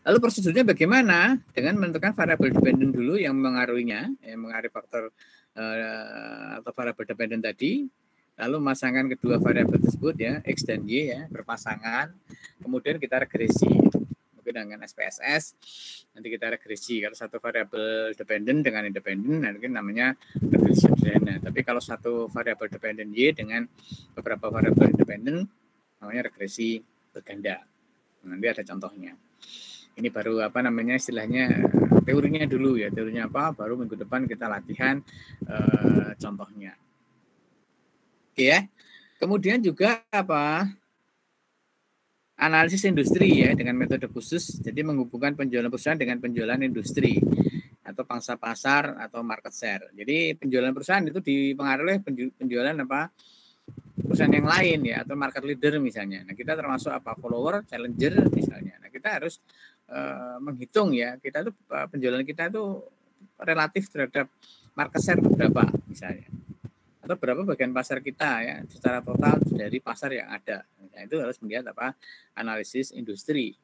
Lalu prosedurnya bagaimana? Dengan menentukan variabel dependen dulu yang mengaruhinya, yang mengaruhi faktor atau variabel dependen tadi, lalu memasangkan kedua variabel tersebut ya, X dan Y ya, berpasangan, kemudian kita regresi mungkin dengan SPSS, nanti kita regresi kalau satu variabel dependen dengan independen, nanti namanya regresi sederhana. Tapi kalau satu variabel dependen Y dengan beberapa variabel independen, namanya regresi berganda. Nanti ada contohnya. Ini baru apa namanya istilahnya teorinya dulu ya, teorinya apa, baru minggu depan kita latihan contohnya. Oke ya. Kemudian juga apa, analisis industri ya dengan metode khusus, jadi menghubungkan penjualan perusahaan dengan penjualan industri atau pangsa pasar atau market share. Jadi penjualan perusahaan itu dipengaruhi oleh penjualan apa, perusahaan yang lain ya, atau market leader misalnya. Nah kita termasuk apa, follower, challenger misalnya. Nah kita harus menghitung ya, kita tuh penjualan kita itu relatif terhadap market share berapa misalnya, atau berapa bagian pasar kita ya secara total dari pasar yang ada. Nah, itu harus melihat apa, analisis industri,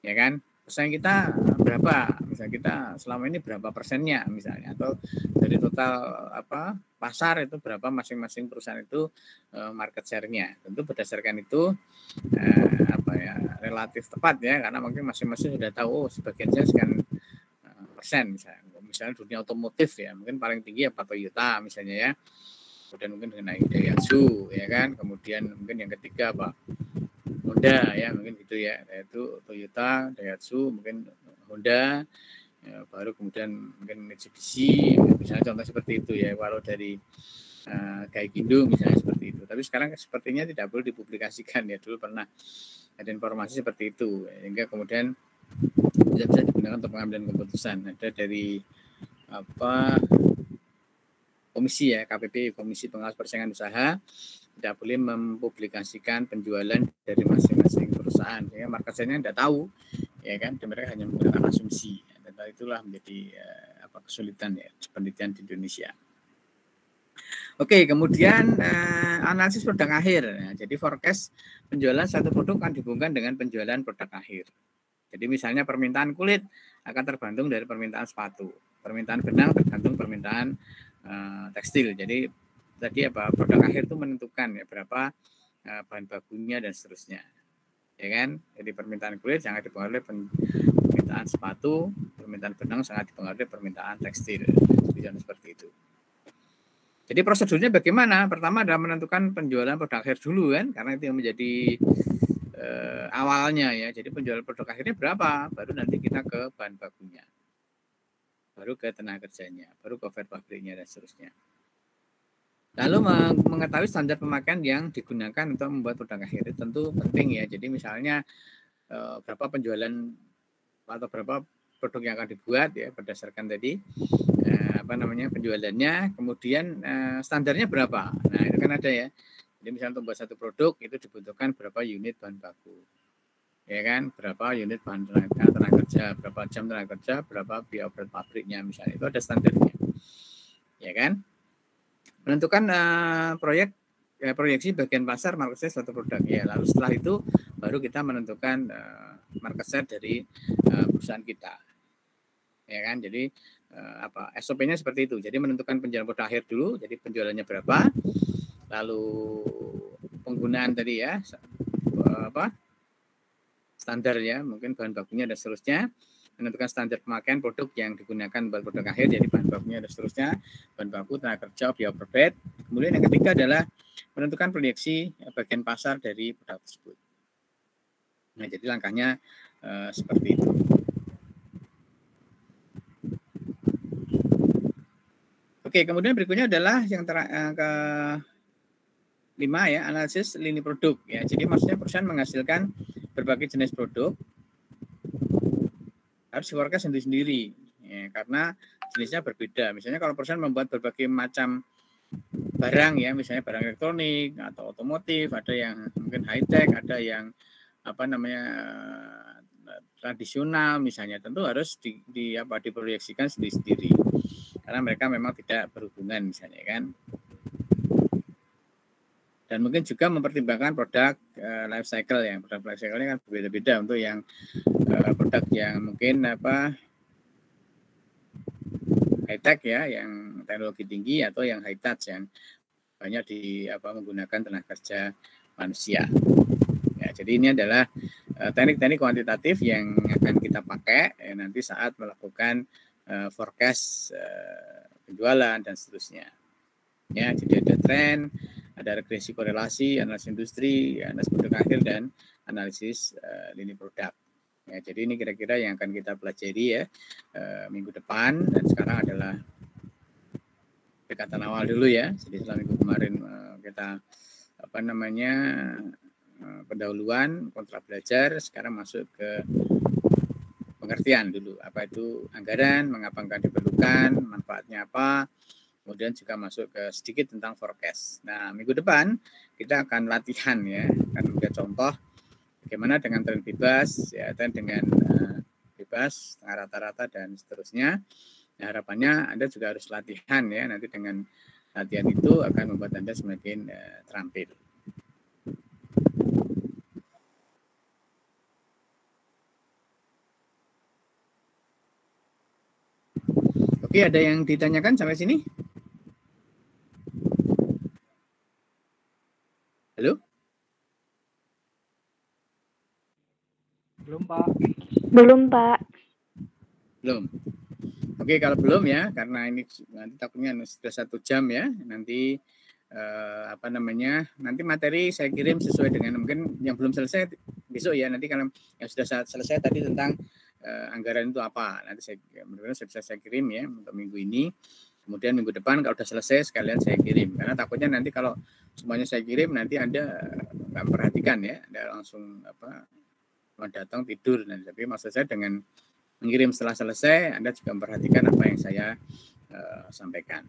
ya kan. Perusahaan kita berapa, misalnya kita selama ini berapa persennya misalnya, atau dari total apa pasar itu berapa masing-masing perusahaan itu market share-nya. Tentu berdasarkan itu apa ya, relatif tepat ya, karena mungkin masing-masing sudah tahu sebagian sekian persen misalnya dunia otomotif ya, mungkin paling tinggi apa Toyota misalnya ya, kemudian mungkin dengan Daihatsu ya kan, kemudian mungkin yang ketiga apa Honda ya, mungkin gitu ya, yaitu Toyota, Daihatsu, mungkin Honda ya, baru kemudian mungkin Mitsubishi misalnya, contoh seperti itu ya, walau dari Gaikindo misalnya seperti itu. Tapi sekarang sepertinya tidak boleh dipublikasikan ya, dulu pernah ada informasi seperti itu, sehingga kemudian tidak bisa digunakan untuk pengambilan keputusan. Ada dari apa komisi ya, KPP, Komisi Pengawas Persaingan Usaha, tidak boleh mempublikasikan penjualan dari masing-masing perusahaan, sehingga market share-nya tidak tahu, ya kan, dan mereka hanya menggunakan asumsi. Dan itulah menjadi apa kesulitan ya penelitian di Indonesia. Oke, kemudian analisis produk akhir. Nah, jadi forecast penjualan satu produk akan dihubungkan dengan penjualan produk akhir. Jadi misalnya permintaan kulit akan tergantung dari permintaan sepatu, permintaan benang tergantung permintaan tekstil. Jadi tadi apa, produk akhir itu menentukan ya berapa bahan bakunya dan seterusnya, ya kan. Jadi permintaan kulit sangat dipengaruhi permintaan sepatu, permintaan benang sangat dipengaruhi permintaan tekstil. Jadi seperti itu. Jadi prosedurnya bagaimana? Pertama adalah menentukan penjualan produk akhir dulu kan, karena itu yang menjadi awalnya ya. Jadi penjualan produk akhirnya berapa, baru nanti kita ke bahan bakunya, baru ke tenaga kerjanya, baru ke fair pabriknya dan seterusnya. Lalu mengetahui standar pemakaian yang digunakan untuk membuat produk akhir itu tentu penting ya. Jadi misalnya berapa penjualan atau berapa produk yang akan dibuat ya, berdasarkan tadi apa namanya penjualannya, kemudian standarnya berapa. Nah itu kan ada ya. Jadi misalnya untuk membuat satu produk itu dibutuhkan berapa unit bahan baku, ya kan, berapa unit bahan tenaga kerja, berapa jam tenaga kerja, berapa biaya operat pabriknya misalnya, itu ada standarnya, ya kan. Menentukan proyeksi bagian pasar market share suatu produk ya. Lalu setelah itu baru kita menentukan market share dari perusahaan kita, ya kan. Jadi apa SOP-nya seperti itu. Jadi menentukan penjualan produk akhir dulu, jadi penjualannya berapa, lalu penggunaan tadi ya apa standar ya, mungkin bahan bakunya dan seterusnya, menentukan standar pemakaian produk yang digunakan buat produk akhir, jadi bahan bakunya dan seterusnya, bahan baku, tenaga kerja, biaya overhead. Kemudian yang ketiga adalah menentukan proyeksi bagian pasar dari produk tersebut. Nah jadi langkahnya seperti itu. Oke, kemudian berikutnya adalah yang ke 5 ya, analisis lini produk ya. Jadi maksudnya perusahaan menghasilkan berbagai jenis produk harus di-forecast sendiri-sendiri ya, karena jenisnya berbeda. Misalnya kalau perusahaan membuat berbagai macam barang ya, misalnya barang elektronik atau otomotif, ada yang mungkin high tech, ada yang apa namanya tradisional misalnya, tentu harus diproyeksikan sendiri-sendiri karena mereka memang tidak berhubungan misalnya kan. Dan mungkin juga mempertimbangkan produk life cycle ya. Produk life cycle-nya kan berbeda-beda untuk yang produk yang mungkin high tech ya, yang teknologi tinggi, atau yang high touch yang banyak menggunakan tenaga kerja manusia. Ya, jadi ini adalah teknik-teknik kuantitatif yang akan kita pakai nanti saat melakukan forecast penjualan dan seterusnya. Ya, jadi ada tren, ada regresi korelasi, analisis industri, analisis produk akhir, dan analisis lini produk. Ya, jadi ini kira-kira yang akan kita pelajari ya minggu depan, dan sekarang adalah pendekatan awal dulu ya. Jadi setelah minggu kemarin kita pendahuluan, kontrak belajar, sekarang masuk ke pengertian dulu. Apa itu anggaran, mengapa anggaran diperlukan, manfaatnya apa, kemudian juga masuk ke sedikit tentang forecast. Nah, minggu depan kita akan latihan ya, akan membuat contoh bagaimana dengan tren bebas, ya, tren dengan bebas, rata-rata dan seterusnya. Nah, harapannya Anda juga harus latihan ya, nanti dengan latihan itu akan membuat Anda semakin terampil. Oke, ada yang ditanyakan sampai sini? Halo? Belum, Pak. Belum, Pak. Belum. Oke, kalau belum ya, karena ini nanti takutnya sudah 1 jam ya, nanti nanti materi saya kirim sesuai dengan, mungkin yang belum selesai besok ya, nanti kalau yang sudah selesai tadi tentang anggaran itu apa, nanti saya kirim ya untuk minggu ini. Kemudian minggu depan kalau sudah selesai sekalian saya kirim, karena takutnya nanti kalau semuanya saya kirim nanti Anda nggak memperhatikan ya, Anda langsung mau datang tidur. Nah, tapi maksud saya dengan mengirim setelah selesai Anda juga memperhatikan apa yang saya sampaikan.